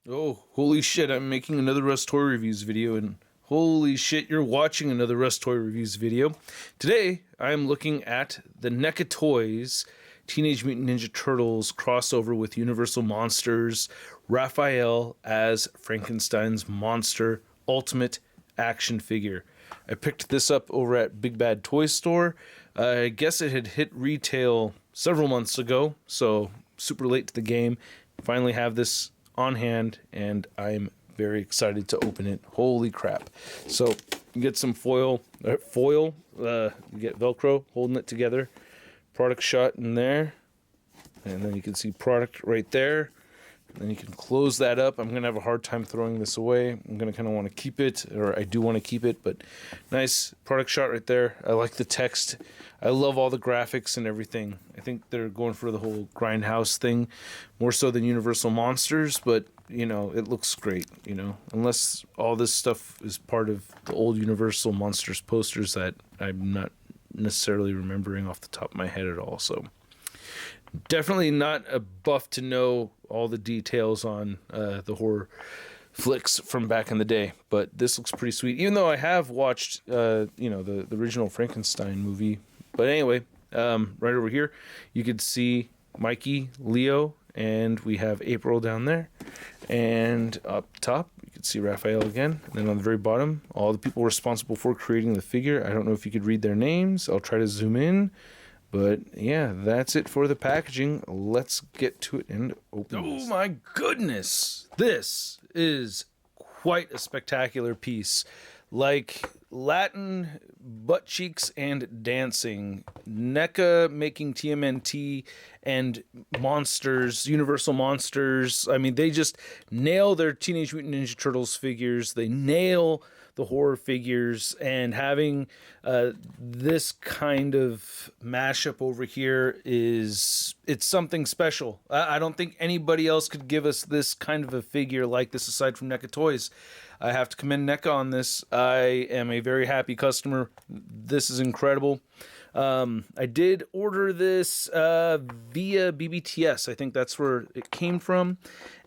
Oh, holy shit, I'm making another Rust Toy Reviews video, and holy shit, you're watching another Rust Toy Reviews video. Today, I'm looking at the NECA Toys Teenage Mutant Ninja Turtles crossover with Universal Monsters, Raphael as Frankenstein's monster ultimate action figure. I picked this up over at Big Bad Toy Store. I guess it had hit retail several months ago, so super late to the game. Finally have this on hand, and I'm very excited to open it. Holy crap. So you get some foil, you get Velcro holding it together, product shot in there, and then you can see product right there. Then you can close that up. I'm going to have a hard time throwing this away. I'm going to kind of want to keep it, or I do want to keep it, but nice product shot right there. I like the text. I love all the graphics and everything. I think they're going for the whole Grindhouse thing, more so than Universal Monsters, but, you know, it looks great, you know, unless all this stuff is part of the old Universal Monsters posters that I'm not necessarily remembering off the top of my head at all, so... Definitely not a buff to know all the details on the horror flicks from back in the day, but this looks pretty sweet. Even though I have watched, the original Frankenstein movie. But anyway, right over here, you could see Mikey, Leo, and we have April down there. And up top, you can see Raphael again. And then on the very bottom, all the people responsible for creating the figure. I don't know if you could read their names. I'll try to zoom in. But yeah, that's it for the packaging. Let's get to it and open this. Oh my goodness! This is quite a spectacular piece. Like Latin butt cheeks and dancing. NECA making TMNT and Monsters, Universal Monsters. I mean, they just nail their Teenage Mutant Ninja Turtles figures. They nail the horror figures, and having this kind of mashup over here it's something special. I don't think anybody else could give us this kind of a figure like this aside from NECA Toys. I have to commend NECA on this. I am a very happy customer. This is incredible. I did order this via BBTS. I think that's where it came from.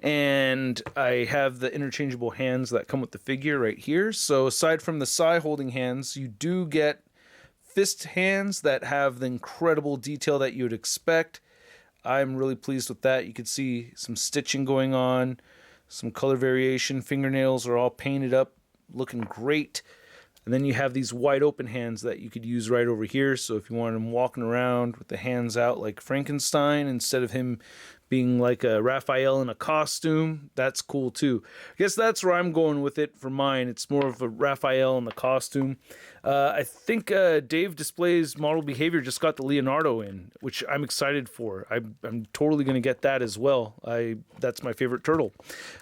And I have the interchangeable hands that come with the figure right here. So aside from the Psy holding hands, you do get fist hands that have the incredible detail that you would expect. I'm really pleased with that. You can see some stitching going on, some color variation. Fingernails are all painted up, looking great. And then you have these wide open hands that you could use right over here. So if you want him walking around with the hands out like Frankenstein instead of him being like a Raphael in a costume, that's cool too. I guess that's where I'm going with it for mine. It's more of a Raphael in the costume. I think Dave Display's Model Behavior just got the Leonardo in, which I'm excited for. I'm totally going to get that as well. That's my favorite turtle.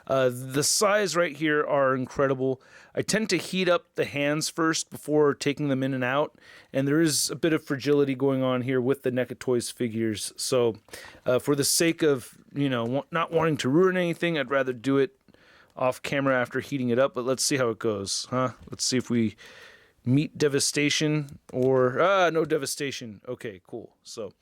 The size right here are incredible. I tend to heat up the hands first before taking them in and out, and there is a bit of fragility going on here with the NECA Toys figures. So for the sake of, not wanting to ruin anything, I'd rather do it off camera after heating it up, but let's see how it goes, huh? Let's see if we meet devastation or, no devastation. Okay, cool. So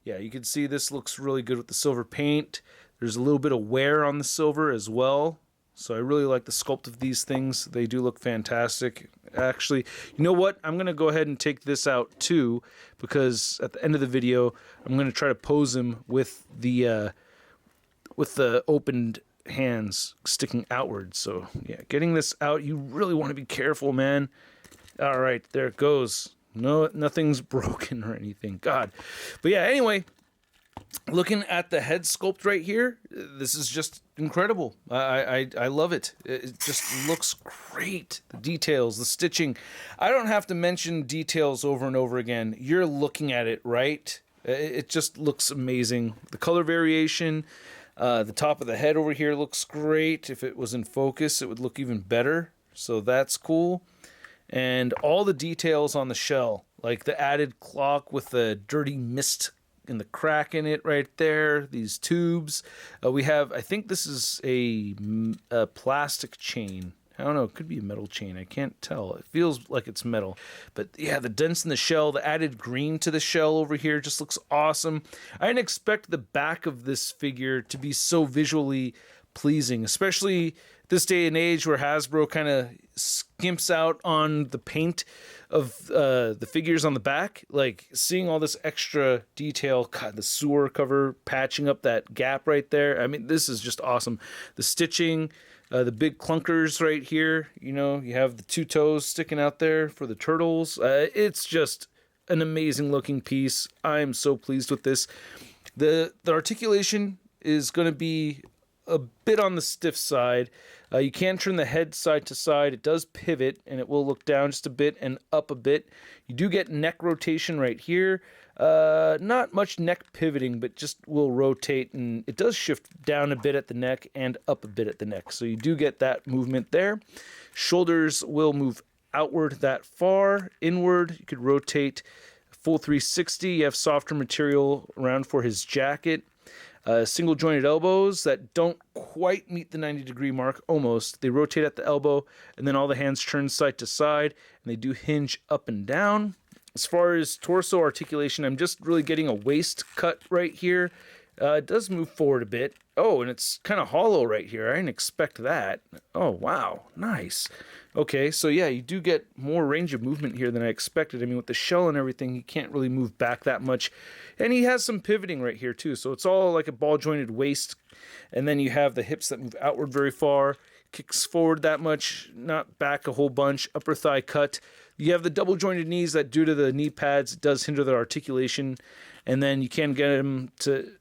yeah, you can see this looks really good with the silver paint. There's a little bit of wear on the silver as well. So I really like the sculpt of these things. They do look fantastic. Actually, you know what? I'm going to go ahead and take this out too, because at the end of the video, I'm going to try to pose him with the opened hands sticking outward. So yeah, getting this out, you really want to be careful, man. All right, there it goes. No, nothing's broken or anything. God. But yeah, anyway, looking at the head sculpt right here, this is just incredible. I love it. It just looks great. The details, the stitching. I don't have to mention details over and over again. You're looking at it, right? It just looks amazing. The color variation, the top of the head over here looks great. If it was in focus, it would look even better. So that's cool. And all the details on the shell, like the added clock with the dirty mist in the crack in it right there, these tubes. We have, I think this is a plastic chain. I don't know, it could be a metal chain. I can't tell. It feels like it's metal. But yeah, the dents in the shell, the added green to the shell over here just looks awesome. I didn't expect the back of this figure to be so visually pleasing, especially this day and age where Hasbro kind of skimps out on the paint of the figures on the back. Like seeing all this extra detail, God, the sewer cover patching up that gap right there. I mean, this is just awesome. The stitching, the big clunkers right here. You know, you have the two toes sticking out there for the turtles. It's just an amazing looking piece. I'm so pleased with this. The articulation is going to be a bit on the stiff side. You can turn the head side to side. It does pivot, and it will look down just a bit and up a bit. You do get neck rotation right here. Not much neck pivoting, but just will rotate, and it does shift down a bit at the neck and up a bit at the neck. So you do get that movement there. Shoulders will move outward that far. Inward, you could rotate full 360. You have softer material around for his jacket. Single jointed elbows that don't quite meet the 90-degree mark, almost. They rotate at the elbow, and then all the hands turn side to side, and they do hinge up and down. As far as torso articulation, I'm just really getting a waist cut right here. It does move forward a bit. Oh, and it's kind of hollow right here. I didn't expect that. Oh, wow. Nice. Okay, so yeah, you do get more range of movement here than I expected. I mean, with the shell and everything, he can't really move back that much. And he has some pivoting right here, too. So it's all like a ball-jointed waist. And then you have the hips that move outward very far. Kicks forward that much, not back a whole bunch. Upper thigh cut. You have the double-jointed knees that, due to the knee pads, it does hinder their articulation. And then you can get him to...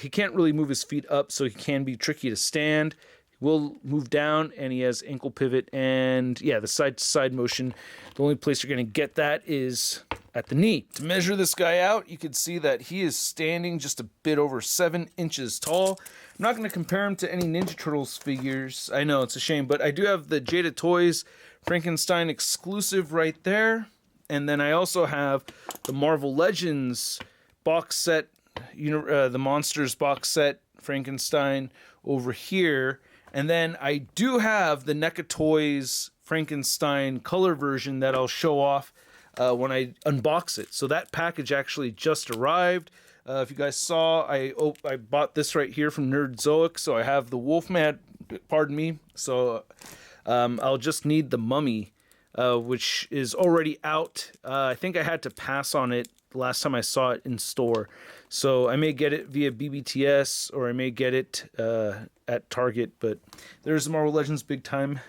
he can't really move his feet up, so he can be tricky to stand. He will move down, and he has ankle pivot. And, yeah, the side-to-side motion, the only place you're going to get that is at the knee. To measure this guy out, you can see that he is standing just a bit over 7 inches tall. I'm not going to compare him to any Ninja Turtles figures. I know, it's a shame, but I do have the Jada Toys Frankenstein exclusive right there. And then I also have the Marvel Legends box set, the Monsters box set Frankenstein over here. And then I do have the NECA Toys Frankenstein color version that I'll show off when I unbox it. So that package actually just arrived. If you guys saw, I bought this right here from Nerdzoic. So I have the Wolfman, pardon me. So I'll just need the Mummy, which is already out. I think I had to pass on it the last time I saw it in store. So I may get it via BBTS, or I may get it at Target. But there's the Marvel Legends Big Time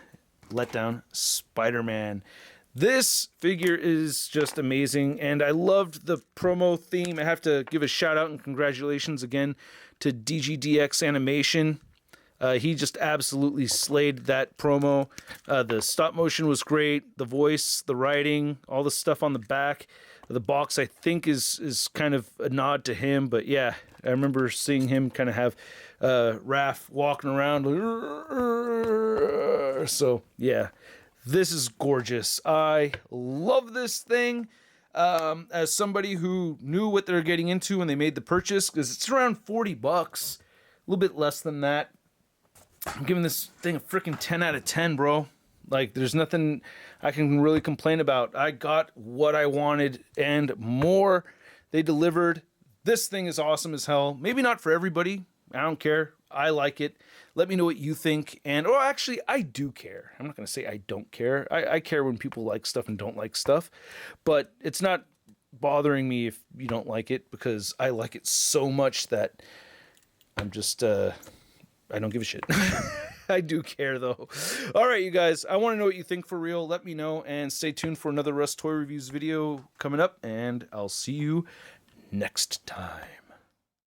Letdown Spider-Man. This figure is just amazing, and I loved the promo theme. I have to give a shout out and congratulations again to DGDX Animation. He just absolutely slayed that promo. The stop motion was great. The voice, the writing, all the stuff on the back. The box, I think, is kind of a nod to him. But yeah, I remember seeing him kind of have Raph walking around. So yeah, this is gorgeous. I love this thing. As somebody who knew what they're getting into when they made the purchase, because it's around $40, a little bit less than that. I'm giving this thing a freaking 10 out of 10, bro. Like, there's nothing I can really complain about. I got what I wanted and more. They delivered. This thing is awesome as hell. Maybe not for everybody. I don't care. I like it. Let me know what you think. And, oh, actually, I do care. I'm not going to say I don't care. I care when people like stuff and don't like stuff. But it's not bothering me if you don't like it, because I like it so much that I'm just, I don't give a shit. I do care, though. All right, you guys. I want to know what you think for real. Let me know, and stay tuned for another Russ Toy Reviews video coming up, and I'll see you next time.